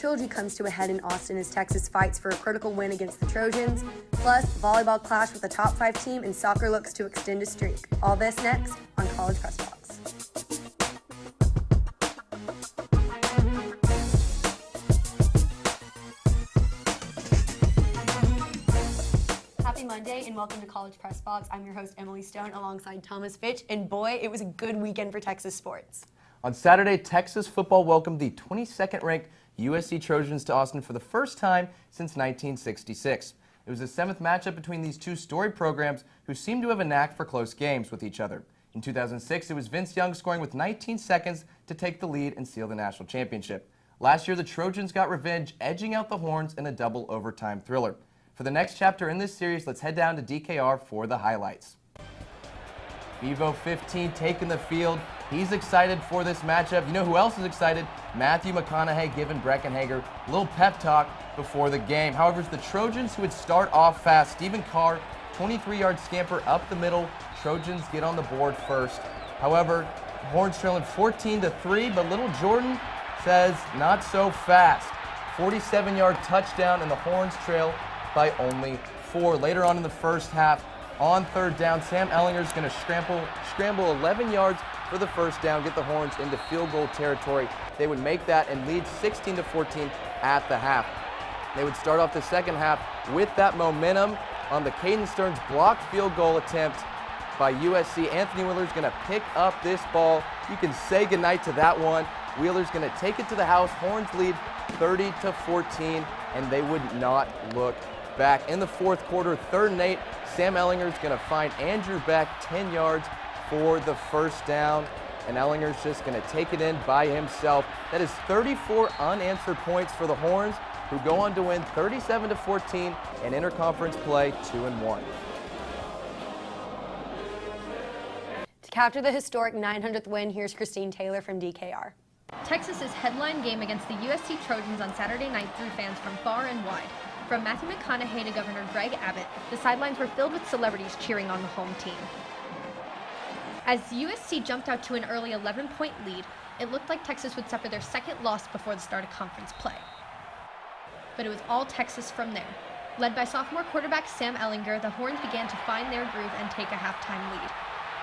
trilogy comes to a head in Austin as Texas fights for a critical win against the Trojans. Plus, volleyball clash with the top 5 team, and soccer looks to extend a streak. All this next on College Press Box. Happy Monday and welcome to College Press Box. I'm your host, Emily Stone, alongside Thomas Fitch. And boy, it was a good weekend for Texas sports. On Saturday, Texas football welcomed the 22nd ranked USC Trojans to Austin for the first time since 1966. It was the 7th matchup between these two storied programs who seem to have a knack for close games with each other. In 2006, it was Vince Young scoring with 19 seconds to take the lead and seal the national championship. Last year, the Trojans got revenge, edging out the Horns in a double overtime thriller. For the next chapter in this series, let's head down to DKR for the highlights. Bevo 15 taking the field. He's excited for this matchup. You know who else is excited? Matthew McConaughey giving Breckenhager a little pep talk before the game. However, it's the Trojans who would start off fast. Stephen Carr, 23-yard scamper up the middle. Trojans get on the board first. However, Horns trailing 14-3, but little Jordan says not so fast. 47-yard touchdown, and the Horns trail by only 4. Later on in the first half, on third down, Sam Ellinger's going to scramble 11 yards for the first down, get the Horns into field goal territory. They would make that and lead 16-14 at the half. They would start off the second half with that momentum on the Caden Stearns blocked field goal attempt by USC. Anthony Wheeler's going to pick up this ball. You can say goodnight to that one. Wheeler's going to take it to the house. Horns lead 30-14, and they would not look back. In the fourth quarter, 3rd and 8, Sam Ellinger's going to find Andrew Beck 10 yards for the first down, and Ellinger's just going to take it in by himself. That is 34 unanswered points for the Horns, who go on to win 37-14 in interconference play 2-1. To capture the historic 900th win, here's Christine Taylor from DKR. Texas's headline game against the USC Trojans on Saturday night drew fans from far and wide. From Matthew McConaughey to Governor Greg Abbott, the sidelines were filled with celebrities cheering on the home team. As USC jumped out to an early 11-point lead, it looked like Texas would suffer their second loss before the start of conference play. But it was all Texas from there. Led by sophomore quarterback Sam Ellinger, the Horns began to find their groove and take a halftime lead.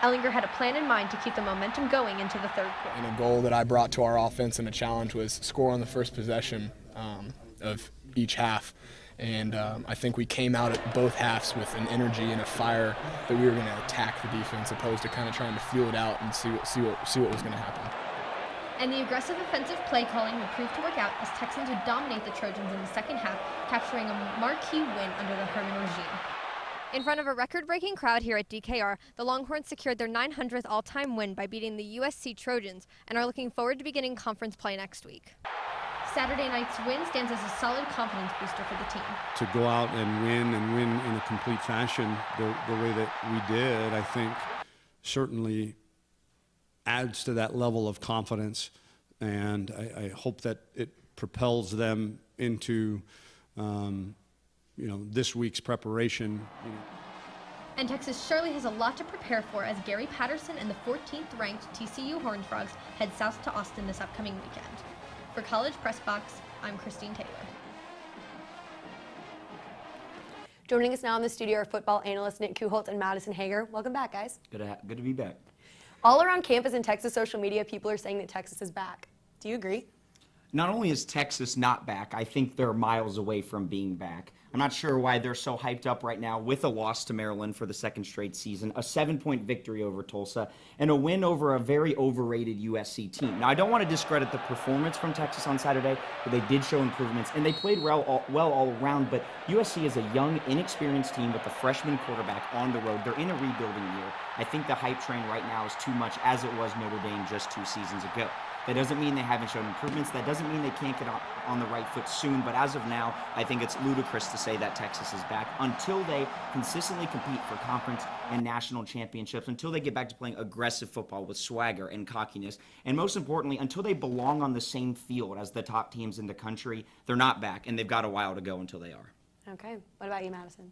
Ellinger had a plan in mind to keep the momentum going into the third quarter. And a goal that I brought to our offense and a challenge was score on the first possession of each half. And I think we came out at both halves with an energy and a fire that we were going to attack the defense, opposed to kind of trying to feel it out and see what was going to happen. And the aggressive offensive play calling would prove to work out as Texans would dominate the Trojans in the second half, capturing a marquee win under the Herman regime. In front of a record-breaking crowd here at DKR, the Longhorns secured their 900th all-time win by beating the USC Trojans and are looking forward to beginning conference play next week. Saturday night's win stands as a solid confidence booster for the team. To go out and win in a complete fashion the way that we did, I think certainly adds to that level of confidence, and I hope that it propels them into this week's preparation. And Texas surely has a lot to prepare for as Gary Patterson and the 14th ranked TCU Horned Frogs head south to Austin this upcoming weekend. For College Press Box, I'm Christine Taylor. Joining us now in the studio are football analysts Nick Kuholtz and Madison Hager. Welcome back, guys. Good to be back. All around campus and Texas social media, people are saying that Texas is back. Do you agree? Not only is Texas not back, I think they're miles away from being back. I'm not sure why they're so hyped up right now with a loss to Maryland for the second straight season, a 7-point victory over Tulsa, and a win over a very overrated USC team. Now, I don't want to discredit the performance from Texas on Saturday, but they did show improvements, and they played well all around, but USC is a young, inexperienced team with a freshman quarterback on the road. They're in a rebuilding year. I think the hype train right now is too much, as it was Notre Dame just 2 seasons ago. That doesn't mean they haven't shown improvements. That doesn't mean they can't get on the right foot soon. But as of now, I think it's ludicrous to say that Texas is back until they consistently compete for conference and national championships, until they get back to playing aggressive football with swagger and cockiness. And most importantly, until they belong on the same field as the top teams in the country, they're not back, and they've got a while to go until they are. Okay. What about you, Madison?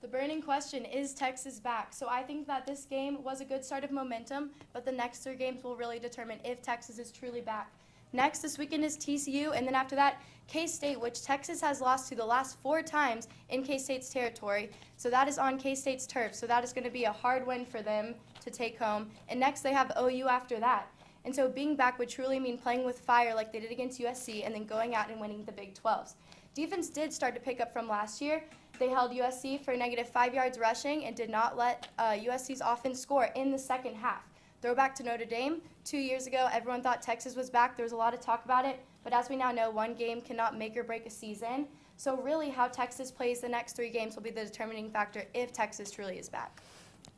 The burning question is Texas back. So I think that this game was a good start of momentum, but the next 3 games will really determine if Texas is truly back. Next this weekend is TCU, and then after that, K-State, which Texas has lost to the last 4 times in K-State's territory. So that is on K-State's turf. So that is going to be a hard win for them to take home. And next they have OU after that. And so being back would truly mean playing with fire like they did against USC and then going out and winning the Big 12s. Defense did start to pick up from last year. They held USC for -5 yards rushing and did not let USC's offense score in the second half. Throwback to Notre Dame. 2 years ago, everyone thought Texas was back. There was a lot of talk about it. But as we now know, one game cannot make or break a season. So really how Texas plays the next 3 games will be the determining factor if Texas truly is back.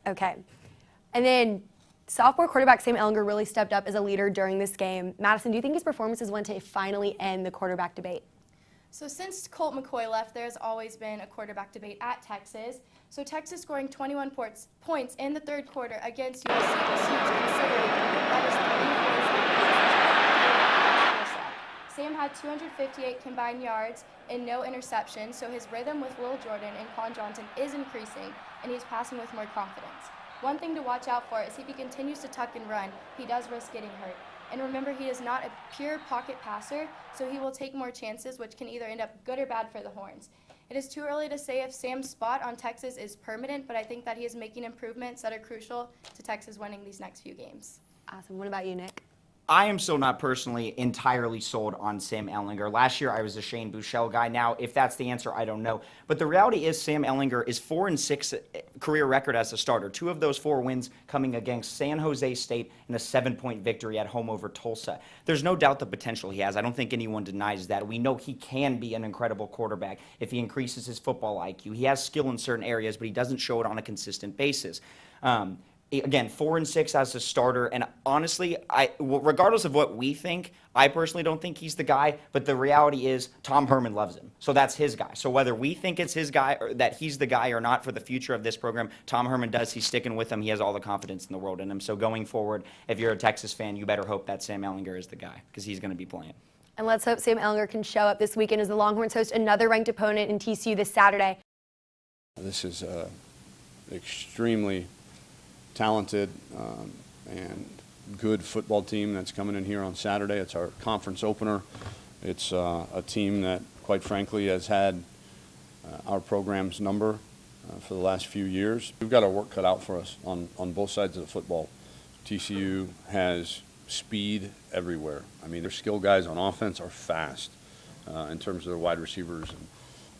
Okay. And then sophomore quarterback Sam Ehlinger really stepped up as a leader during this game. Madison, do you think his performances went to finally end the quarterback debate? So since Colt McCoy left, there's always been a quarterback debate at Texas. So Texas scoring 21 points in the third quarter against USC was huge considering that is 3 points. Sam had 258 combined yards and no interceptions, so his rhythm with Will Jordan and Quan Johnson is increasing, and he's passing with more confidence. One thing to watch out for is if he continues to tuck and run, he does risk getting hurt. And remember, he is not a pure pocket passer, so he will take more chances, which can either end up good or bad for the Horns. It is too early to say if Sam's spot on Texas is permanent, but I think that he is making improvements that are crucial to Texas winning these next few games. Awesome. What about you, Nick? I am still not personally entirely sold on Sam Ehlinger. Last year, I was a Shane Buechele guy. Now, if that's the answer, I don't know. But the reality is Sam Ehlinger is 4-6 career record as a starter. 2 of those 4 wins coming against San Jose State in a 7-point victory at home over Tulsa. There's no doubt the potential he has. I don't think anyone denies that. We know he can be an incredible quarterback if he increases his football IQ. He has skill in certain areas, but he doesn't show it on a consistent basis. Again, 4-6 as a starter, and honestly, regardless of what we think, I personally don't think he's the guy, but the reality is Tom Herman loves him, so that's his guy. So whether we think it's his guy or that he's the guy or not for the future of this program, Tom Herman does. He's sticking with him. He has all the confidence in the world in him. So going forward, if you're a Texas fan, you better hope that Sam Ehlinger is the guy because he's going to be playing. And let's hope Sam Ehlinger can show up this weekend as the Longhorns host another ranked opponent in TCU this Saturday. This is extremely talented and good football team that's coming in here on Saturday. It's our conference opener. It's a team that, quite frankly, has had our program's number for the last few years. We've got our work cut out for us on both sides of the football. TCU has speed everywhere. I mean, their skill guys on offense are fast in terms of their wide receivers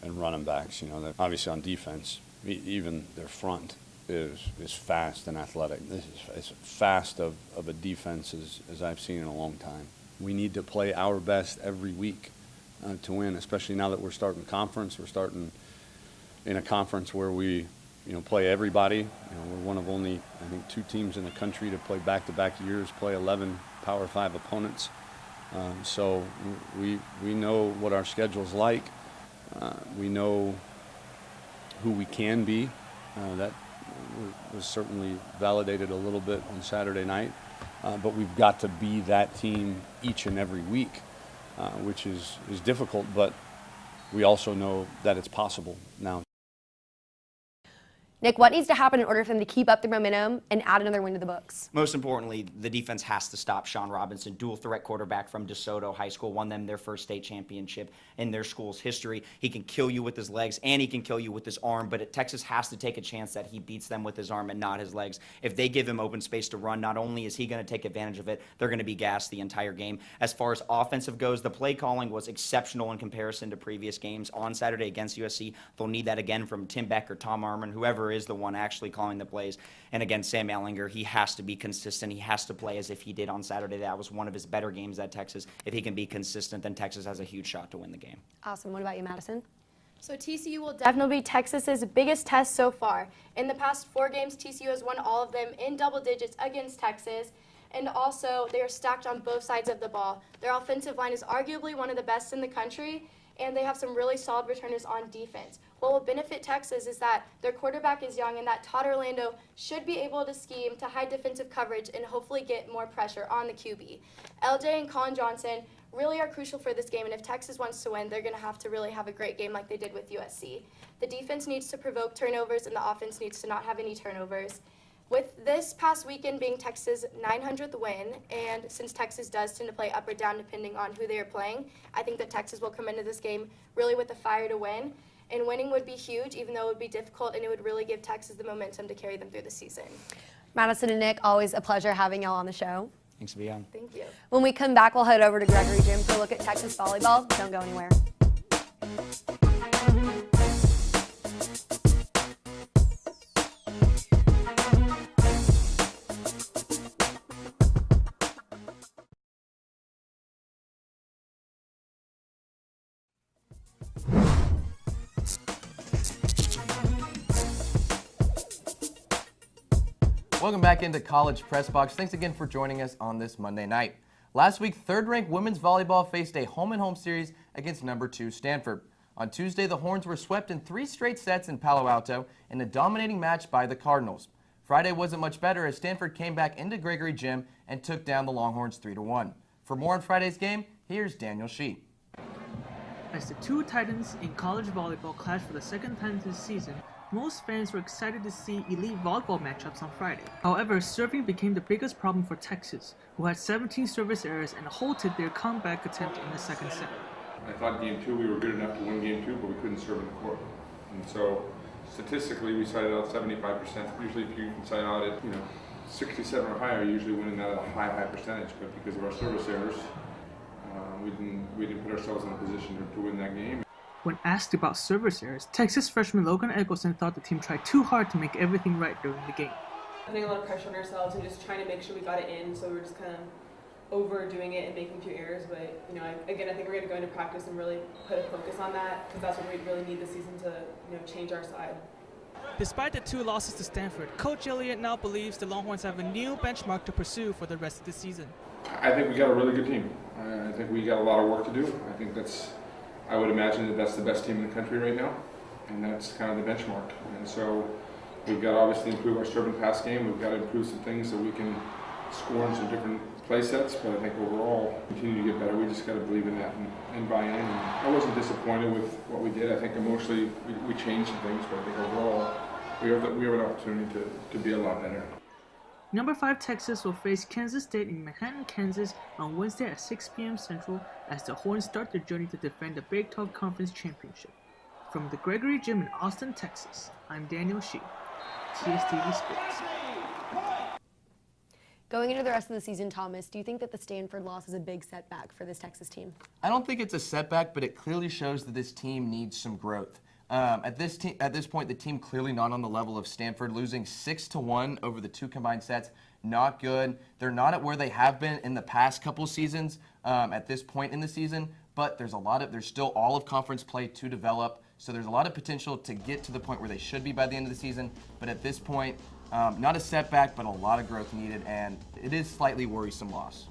and running backs. You know, obviously on defense, even their front is fast and athletic. This is as fast of a defense as I've seen in a long time. We need to play our best every week to win, especially now that we're starting conference. We're starting in a conference where we, play everybody. We're one of only, I think, 2 teams in the country to play back-to-back years, play 11 Power 5 opponents. So we know what our schedule's like. We know who we can be. That was certainly validated a little bit on Saturday night, but we've got to be that team each and every week, which is difficult, but we also know that it's possible now. Nick, what needs to happen in order for them to keep up the momentum and add another win to the books? Most importantly, the defense has to stop Sean Robinson, dual threat quarterback from DeSoto High School, won them their first state championship in their school's history. He can kill you with his legs and he can kill you with his arm, but Texas has to take a chance that he beats them with his arm and not his legs. If they give him open space to run, not only is he going to take advantage of it, they're going to be gassed the entire game. As far as offensive goes, the play calling was exceptional in comparison to previous games. On Saturday against USC, they'll need that again from Tim Becker, Tom Herman, whoever is the one actually calling the plays. And again, Sam Ehlinger, he has to be consistent. He has to play as if he did on Saturday. That was one of his better games at Texas. If he can be consistent, then Texas has a huge shot to win the game. Awesome. What about you, Madison? So TCU will definitely be Texas's biggest test so far. In the past 4 games, TCU has won all of them in double digits against Texas. And also, they are stacked on both sides of the ball. Their offensive line is arguably one of the best in the country, and they have some really solid returners on defense. What will benefit Texas is that their quarterback is young and that Todd Orlando should be able to scheme to hide defensive coverage and hopefully get more pressure on the QB. LJ and Quan Johnson really are crucial for this game, and if Texas wants to win, they're going to have to really have a great game like they did with USC. The defense needs to provoke turnovers, and the offense needs to not have any turnovers. With this past weekend being Texas' 900th win, and since Texas does tend to play up or down depending on who they are playing, I think that Texas will come into this game really with the fire to win. And winning would be huge, even though it would be difficult, and it would really give Texas the momentum to carry them through the season. Madison and Nick, always a pleasure having y'all on the show. Thanks for being on. Thank you. When we come back, we'll head over to Gregory Gym for a look at Texas volleyball. Don't go anywhere. Welcome back into College Press Box. Thanks again for joining us on this Monday night. Last week, third-ranked women's volleyball faced a home-and-home series against number 2 Stanford. On Tuesday, the Horns were swept in 3 straight sets in Palo Alto in a dominating match by the Cardinals. Friday wasn't much better as Stanford came back into Gregory Gym and took down the Longhorns 3-1. For more on Friday's game, here's Daniel Shee. As the two titans in college volleyball clashed for the second time this season, most fans were excited to see elite volleyball matchups on Friday. However, serving became the biggest problem for Texas, who had 17 service errors and halted their comeback attempt in the second set. I thought game 2 we were good enough to win game 2, but we couldn't serve in the court. And so statistically we cited out 75%. Usually if you can cite out at 67 or higher, usually winning that at a high percentage. But because of our service errors, we didn't put ourselves in a position to win that game. When asked about service errors, Texas freshman Logan Eggleston thought the team tried too hard to make everything right during the game. Putting a lot of pressure on ourselves and just trying to make sure we got it in, so we were just kind of overdoing it and making 2 errors. But I think we're going to go into practice and really put a focus on that, because that's what we really need this season to change our side. Despite the 2 losses to Stanford, Coach Elliott now believes the Longhorns have a new benchmark to pursue for the rest of the season. I think we got a really good team. I think we got a lot of work to do. I would imagine that's the best team in the country right now, and that's kind of the benchmark. And so we've got to obviously improve our serve and pass game. We've got to improve some things so we can score in some different play sets, but I think overall continue to get better. We just got to believe in that and buy in. And I wasn't disappointed with what we did. I think emotionally we changed some things, but I think overall we have an opportunity to be a lot better. Number 5 Texas will face Kansas State in Manhattan, Kansas on Wednesday at 6 p.m. Central as the Horns start their journey to defend the Big 12 Conference Championship. From the Gregory Gym in Austin, Texas, I'm Daniel Shee, TSTV Sports. Going into the rest of the season, Thomas, do you think that the Stanford loss is a big setback for this Texas team? I don't think it's a setback, but it clearly shows that this team needs some growth. At this point, the team clearly not on the level of Stanford, losing 6-1 over the 2 combined sets. Not good. They're not at where they have been in the past couple seasons at this point in the season, but there's still all of conference play to develop, so there's a lot of potential to get to the point where they should be by the end of the season. But at this point, not a setback, but a lot of growth needed, and it is slightly worrisome loss.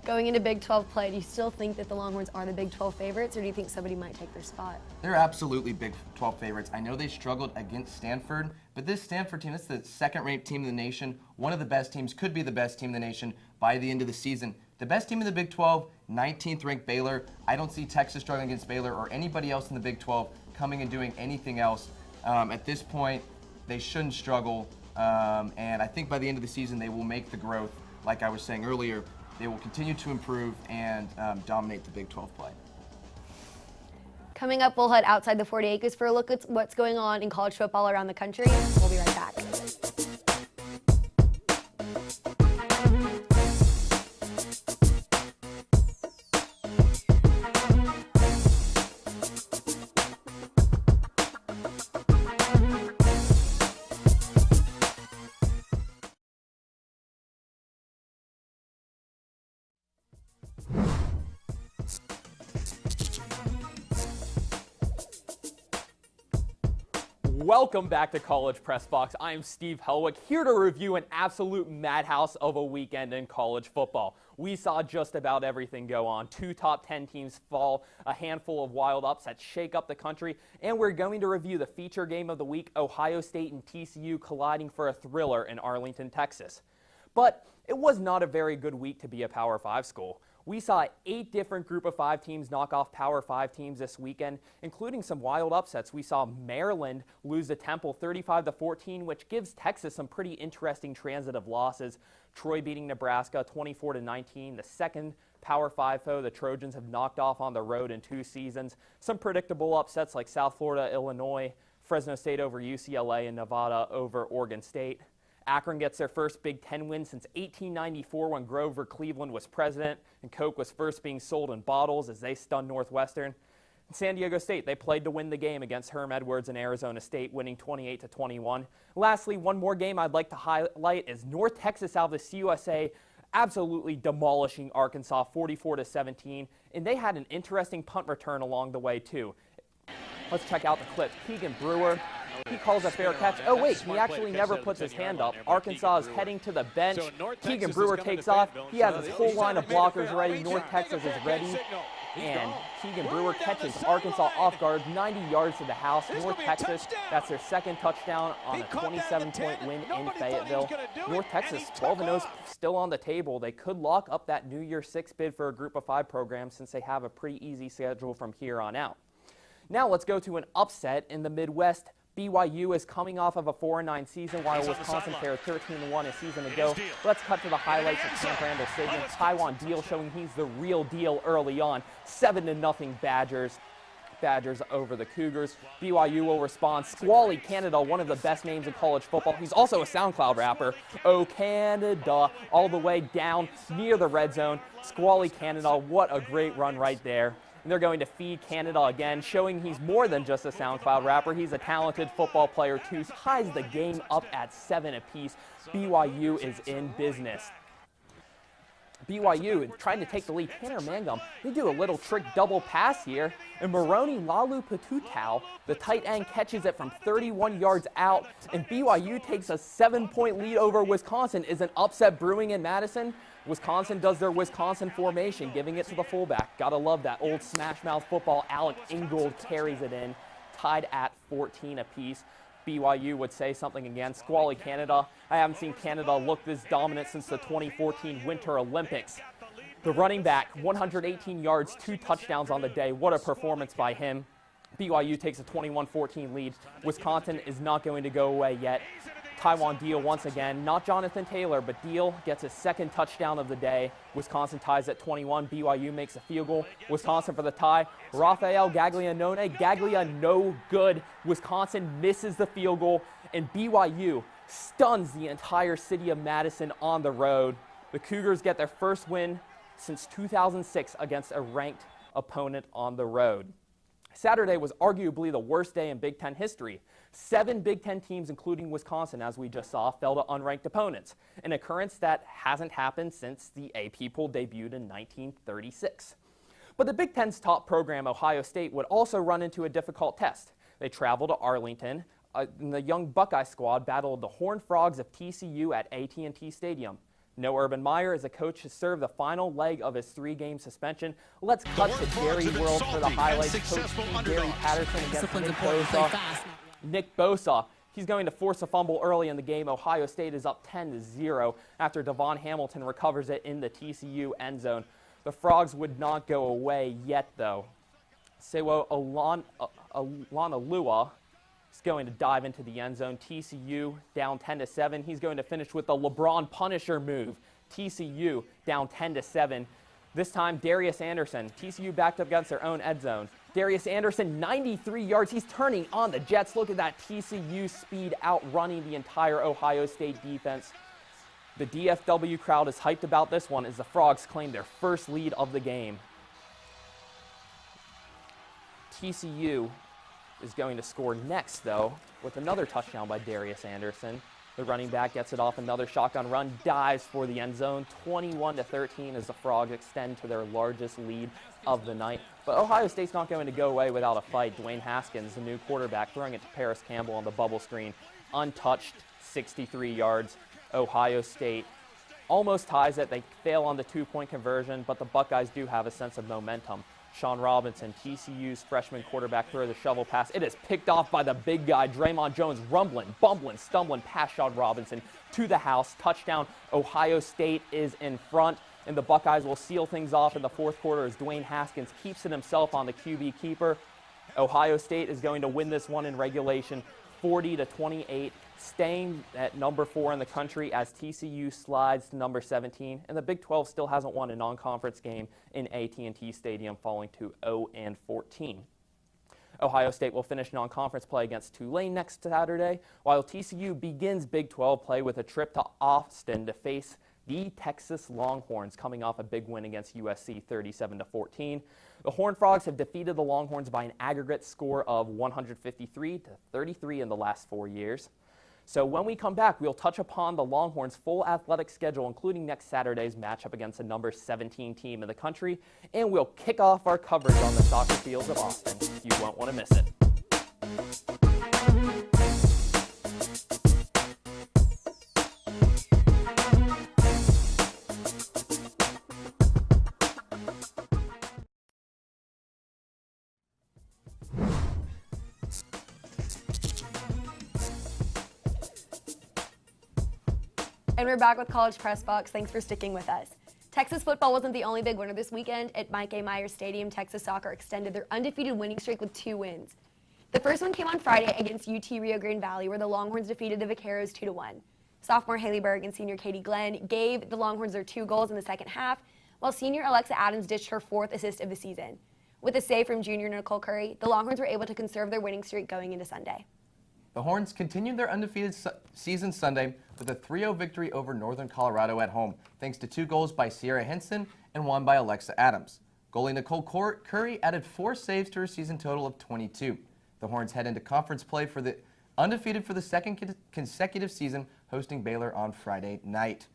Going into Big 12 play, do you still think that the Longhorns are the Big 12 favorites, or do you think somebody might take their spot? They're absolutely Big 12 favorites. I know they struggled against Stanford, but this Stanford team, that's the second-ranked team in the nation, one of the best teams, could be the best team in the nation by the end of the season. The best team in the Big 12, 19th-ranked Baylor. I don't see Texas struggling against Baylor or anybody else in the Big 12 coming and doing anything else. At this point, they shouldn't struggle, and I think by the end of the season, they will make the growth, like I was saying earlier. They will continue to improve and dominate the Big 12 play. Coming up, we'll head outside the 40 acres for a look at what's going on in college football around the country. We'll be right back. Welcome back to College Press Box. I am Steve Helwick, here to review an absolute madhouse of a weekend in college football. We saw just about everything go on. 2 top 10 teams fall, a handful of wild upsets shake up the country, and we're going to review the feature game of the week, Ohio State and TCU colliding for a thriller in Arlington, Texas. But it was not a very good week to be a Power 5 school. We saw 8 different Group of 5 teams knock off Power 5 teams this weekend, including some wild upsets. We saw Maryland lose to Temple 35-14, which gives Texas some pretty interesting transitive losses. Troy beating Nebraska 24-19, the second Power 5 foe the Trojans have knocked off on the road in 2 seasons. Some predictable upsets like South Florida, Illinois, Fresno State over UCLA, and Nevada over Oregon State. Akron gets their first Big Ten win since 1894 when Grover Cleveland was president and Coke was first being sold in bottles as they stunned Northwestern. And San Diego State, they played to win the game against Herm Edwards and Arizona State, winning 28-21. Lastly, one more game I'd like to highlight is North Texas out of the CUSA absolutely demolishing Arkansas 44-17, and they had an interesting punt return along the way too. Let's check out the clip. Keegan Brewer, he calls a fair catch. Oh wait, he actually never puts his hand up. Arkansas is heading to the bench. Keegan Brewer takes off. He has his whole line of blockers ready. North Texas is ready. And Keegan Brewer catches Arkansas off guard, 90 yards to the house. North Texas, that's their second touchdown on a 27-point win in Fayetteville. North Texas, 12-0, still on the table. They could lock up that New Year's 6 bid for a Group of 5 program since they have a pretty easy schedule from here on out. Now let's go to an upset in the Midwest. BYU is coming off of a 4-9 season while Wisconsin fared 13-1 a season ago. Let's cut to the highlights of Camp Randall Stadium. Taiwan Deal showing he's the real deal early on. 7-0 Badgers over the Cougars. BYU will respond. Squally Canada, one of the best names in college football. He's also a SoundCloud rapper. Oh, Canada, all the way down near the red zone. Squally Canada, what a great run right there. And they're going to feed Canada again, showing he's more than just a SoundCloud rapper. He's a talented football player, too. Ties the game up at 7 apiece. BYU is in business. BYU trying to take the lead. Tanner Mangum, they do a little trick double pass here. And Moroni Lalu Patutau, the tight end, catches it from 31 yards out. And BYU takes a 7-point lead over Wisconsin. Is an upset brewing in Madison? Wisconsin does their Wisconsin formation, giving it to the fullback. Gotta love that old smash mouth football. Alec Ingold carries it in, tied at 14 apiece. BYU would say something again. Squally Canada. I haven't seen Canada look this dominant since the 2014 Winter Olympics. The running back, 118 yards, 2 touchdowns on the day. What a performance by him. BYU takes a 21-14 lead. Wisconsin is not going to go away yet. Taiwan Deal once again, not Jonathan Taylor, but Deal gets his second touchdown of the day. Wisconsin ties at 21. BYU makes a field goal. Wisconsin for the tie. Rafael Gaglianone. Gaglia no good. Wisconsin misses the field goal, and BYU stuns the entire city of Madison on the road. The Cougars get their first win since 2006 against a ranked opponent on the road. Saturday was arguably the worst day in Big Ten history. 7 Big Ten teams, including Wisconsin, as we just saw, fell to unranked opponents, an occurrence that hasn't happened since the AP poll debuted in 1936. But the Big Ten's top program, Ohio State, would also run into a difficult test. They traveled to Arlington, and the young Buckeye squad battled the Horned Frogs of TCU at AT&T Stadium. No Urban Meyer as a coach has served the final leg of his 3-game suspension. Let's cut to Jerry World for the highlights. Coach Gary Patterson against Nick Bosa. Nick Bosa, he's going to force a fumble early in the game. Ohio State is up 10-0 after Devon Hamilton recovers it in the TCU end zone. The Frogs would not go away yet, though. Sewo Olanalua is going to dive into the end zone. TCU down 10-7. He's going to finish with the LeBron Punisher move. TCU down 10-7. This time, Darius Anderson. TCU backed up against their own end zone. Darius Anderson, 93 yards. He's turning on the Jets. Look at that TCU speed outrunning the entire Ohio State defense. The DFW crowd is hyped about this one as the Frogs claim their first lead of the game. TCU is going to score next, though, with another touchdown by Darius Anderson. The running back gets it off another shotgun run, dives for the end zone, 21-13 as the Frogs extend to their largest lead of the night. But Ohio State's not going to go away without a fight. Dwayne Haskins, the new quarterback, throwing it to Paris Campbell on the bubble screen. Untouched, 63 yards. Ohio State almost ties it. They fail on the 2-point conversion, but the Buckeyes do have a sense of momentum. Sean Robinson, TCU's freshman quarterback, throws a shovel pass. It is picked off by the big guy, Draymond Jones, rumbling, bumbling, stumbling past Sean Robinson to the house. Touchdown. Ohio State is in front. And the Buckeyes will seal things off in the fourth quarter as Dwayne Haskins keeps it himself on the QB keeper. Ohio State is going to win this one in regulation 40-28, staying at number 4 in the country as TCU slides to number 17. And the Big 12 still hasn't won a non-conference game in AT&T Stadium, falling to 0-14. Ohio State will finish non-conference play against Tulane next Saturday, while TCU begins Big 12 play with a trip to Austin to face the Texas Longhorns, coming off a big win against USC 37-14. The Horned Frogs have defeated the Longhorns by an aggregate score of 153-33 in the last 4 years. So when we come back, we'll touch upon the Longhorns' full athletic schedule, including next Saturday's matchup against the number 17 team in the country, and we'll kick off our coverage on the soccer fields of Austin. You won't want to miss it. And we're back with College Press Box. Thanks for sticking with us. Texas football wasn't the only big winner this weekend. At Mike A. Myers Stadium, Texas soccer extended their undefeated winning streak with 2 wins. The first one came on Friday against UT Rio Grande Valley, where the Longhorns defeated the Vaqueros 2-1. Sophomore Haley Berg and senior Katie Glenn gave the Longhorns their 2 goals in the second half, while senior Alexa Adams dished her 4th assist of the season. With a save from junior Nicole Curry, the Longhorns were able to conserve their winning streak going into Sunday. The Horns continued their undefeated season Sunday with a 3-0 victory over Northern Colorado at home, thanks to 2 goals by Sierra Henson and 1 by Alexa Adams. Goalie Nicole Curry added 4 saves to her season total of 22. The Horns head into conference play for the undefeated for the second consecutive season, hosting Baylor on Friday night.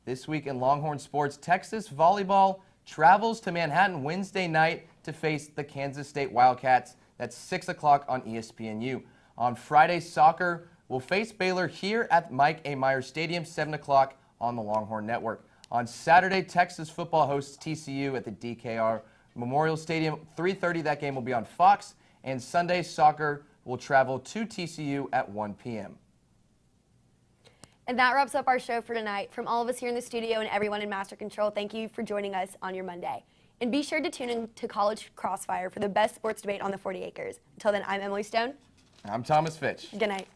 This week in Longhorn sports, Texas volleyball travels to Manhattan Wednesday night to face the Kansas State Wildcats. That's 6 o'clock on ESPNU. On Friday, soccer will face Baylor here at Mike A. Myers Stadium, 7 o'clock on the Longhorn Network. On Saturday, Texas football hosts TCU at the DKR Memorial Stadium, 3:30. That game will be on Fox. And Sunday, soccer will travel to TCU at 1 p.m. And that wraps up our show for tonight. From all of us here in the studio and everyone in Master Control, thank you for joining us on your Monday. And be sure to tune in to College Crossfire for the best sports debate on the 40 acres. Until then, I'm Emily Stone. I'm Thomas Fitch. Good night.